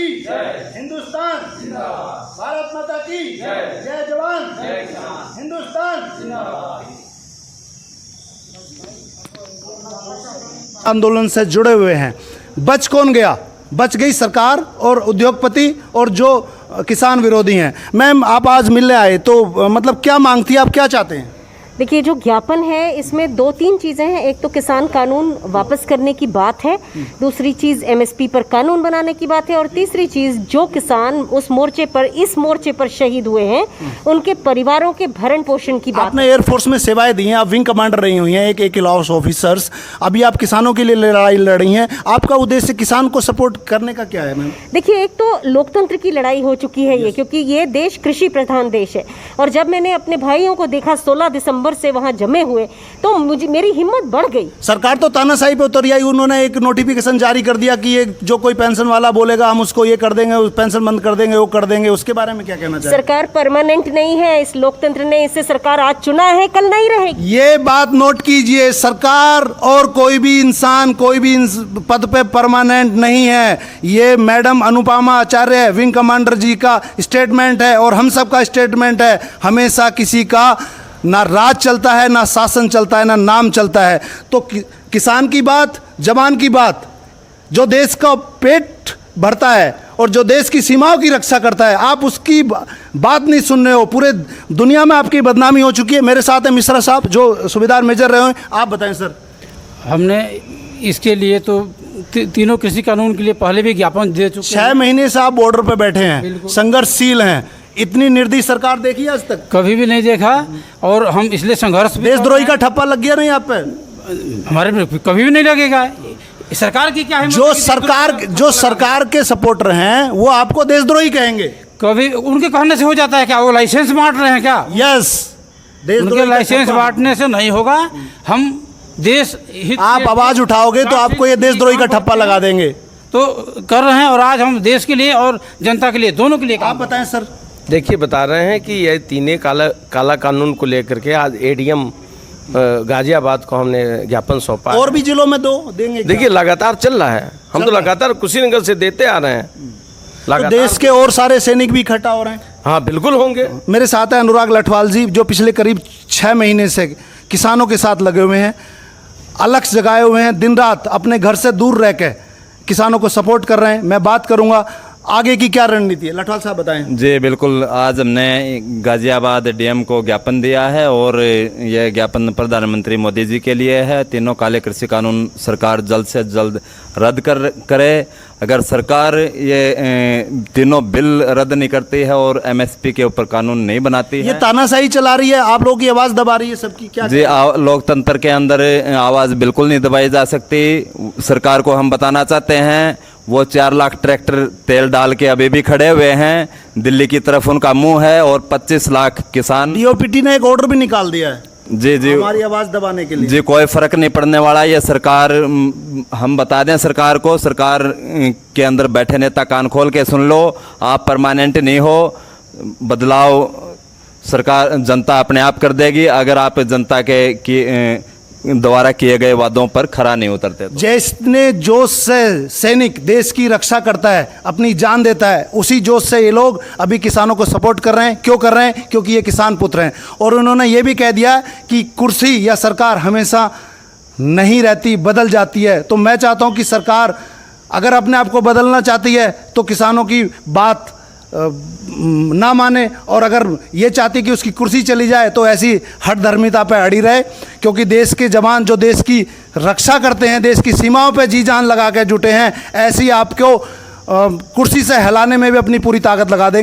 की जय। हिंदुस्तान जिंदाबाद। भारत माता की जय। जय जवान जय किसान। हिंदुस्तान जिंदाबाद। आंदोलन से जुड़े हुए हैं। बच कौन गया? बच गई सरकार और उद्योगपति और जो किसान विरोधी हैं। मैम, आप आज मिलने आए तो मतलब क्या मांग थी, आप क्या चाहते हैं? देखिए, जो ज्ञापन है इसमें दो तीन चीज़ें हैं। एक तो किसान कानून वापस करने की बात है, दूसरी चीज़ एमएसपी पर कानून बनाने की बात है, और तीसरी चीज़ जो किसान उस मोर्चे पर, इस मोर्चे पर शहीद हुए हैं, उनके परिवारों के भरण पोषण की बात। आपने एयरफोर्स में सेवाएं दी हैं, आप विंग कमांडर रही हुई हैं, एक क्लास ऑफिसर्स। अभी आप किसानों के लिए लड़ाई लड़ रही हैं। आपका उद्देश्य किसान को सपोर्ट करने का क्या है मैम? देखिए, एक तो लोकतंत्र की लड़ाई हो चुकी है ये, क्योंकि ये देश कृषि प्रधान देश है। और जब मैंने अपने भाइयों को देखा 16 दिसंबर से वहां जमे हुए, तो मेरी हिम्मत बढ़ गई। सरकार तो तानाशाही पे उतर आई। उन्होंने एक नोटिफिकेशन जारी कर दिया कि ये जो कोई पेंशन वाला बोलेगा हम उसको ये कर देंगे, पेंशन बंद कर देंगे, वो कर देंगे। उसके बारे में क्या कहना चाहिए? सरकार परमानेंट नहीं है, इस लोकतंत्र ने इसे सरकार आज चुना है, कल नहीं रहेगी। ये बात नोट कीजिए, सरकार और कोई भी इंसान कोई भी पद पे परमानेंट नहीं है। ये मैडम अनुपमा आचार्य विंग कमांडर जी का स्टेटमेंट है और हम सब का स्टेटमेंट है। हमेशा किसी का ना राज चलता है, ना शासन चलता है, ना नाम चलता है। तो किसान की बात, जवान की बात, जो देश का पेट भरता है और जो देश की सीमाओं की रक्षा करता है, आप उसकी बात नहीं सुन रहे हो। पूरे दुनिया में आपकी बदनामी हो चुकी है। मेरे साथ है मिश्रा साहब जो सूबेदार मेजर रहे हैं। आप बताएं सर। हमने इसके लिए तो तीनों कृषि कानून के लिए पहले भी ज्ञापन दे चुके 6 महीने से आप बॉर्डर पर बैठे हैं, संघर्षशील हैं। इतनी निर्दयी सरकार देखी आज तक? कभी भी नहीं देखा। और हम इसलिए संघर्ष भी देशद्रोही का ठप्पा लग गया नहीं आप पे? हमारे में कभी भी नहीं लगेगा। सरकार की क्या है? जो सरकार के सपोर्टर हैं वो आपको देशद्रोही कहेंगे। कभी उनके कहने से हो जाता है क्या? वो लाइसेंस बांट रहे हैं क्या? यस, उनके लाइसेंस बांटने से नहीं होगा। हम देश हित, आप आवाज उठाओगे तो आपको ये देशद्रोही का ठप्पा लगा देंगे। तो कर रहे हैं। और आज हम देश के लिए और जनता के लिए, दोनों के लिए। आप बताएं सर। देखिए, बता रहे हैं कि ये तीनों काला कानून को लेकर के आज एडीएम गाजियाबाद को हमने ज्ञापन सौंपा। और भी जिलों में देंगे? देखिए, लगातार चल रहा है। हम तो लगातार कुशीनगर से देते आ रहे हैं। तो देश के और सारे सैनिक भी इकट्ठा हो रहे हैं? हाँ, बिल्कुल होंगे। मेरे साथ है अनुराग लठवाल जी, जो पिछले करीब 6 महीने से किसानों के साथ लगे हुए हैं, अलग जगाए हुए हैं, दिन रात अपने घर से दूर रह के किसानों को सपोर्ट कर रहे हैं। मैं बात करूंगा आगे की क्या रणनीति है। लठवाल साहब बताएं। जी बिल्कुल, आज हमने गाजियाबाद डीएम को ज्ञापन दिया है और यह ज्ञापन प्रधानमंत्री मोदी जी के लिए है। तीनों काले कृषि कानून सरकार जल्द से जल्द रद्द करे। अगर सरकार ये तीनों बिल रद्द नहीं करती है और एमएसपी के ऊपर कानून नहीं बनाती है, ये तानाशाही चला रही है, आप लोगों की आवाज़ दबा रही है सबकी। क्या जी, लोकतंत्र के अंदर आवाज़ बिल्कुल नहीं दबाई जा सकती। सरकार को हम बताना चाहते हैं, वो 4 लाख ट्रैक्टर तेल डाल के अभी भी खड़े हुए हैं। दिल्ली की तरफ उनका मुंह है और 25 लाख किसान। डीओपीटी ने एक ऑर्डर भी निकाल दिया है जी हमारी आवाज़ दबाने के लिए। जी, कोई फर्क नहीं पड़ने वाला। ये सरकार, हम बता दें सरकार को, सरकार के अंदर बैठे नेता कान खोल के सुन लो। आप परमानेंट नहीं हो। बदलाव सरकार, जनता अपने आप कर देगी अगर आप जनता के द्वारा किए गए वादों पर खरा नहीं उतरते तो। जितने जोश से सैनिक देश की रक्षा करता है, अपनी जान देता है, उसी जोश से ये लोग अभी किसानों को सपोर्ट कर रहे हैं। क्यों कर रहे हैं? क्योंकि ये किसान पुत्र हैं। और उन्होंने ये भी कह दिया कि कुर्सी या सरकार हमेशा नहीं रहती, बदल जाती है। तो मैं चाहता हूँ कि सरकार अगर अपने आप को बदलना चाहती है तो किसानों की बात ना माने, और अगर ये चाहती कि उसकी कुर्सी चली जाए तो ऐसी हठधर्मिता पे अड़ी रहे। क्योंकि देश के जवान जो देश की रक्षा करते हैं, देश की सीमाओं पे जी जान लगा के जुटे हैं, ऐसी आपको कुर्सी से हिलाने में भी अपनी पूरी ताकत लगा देंगे।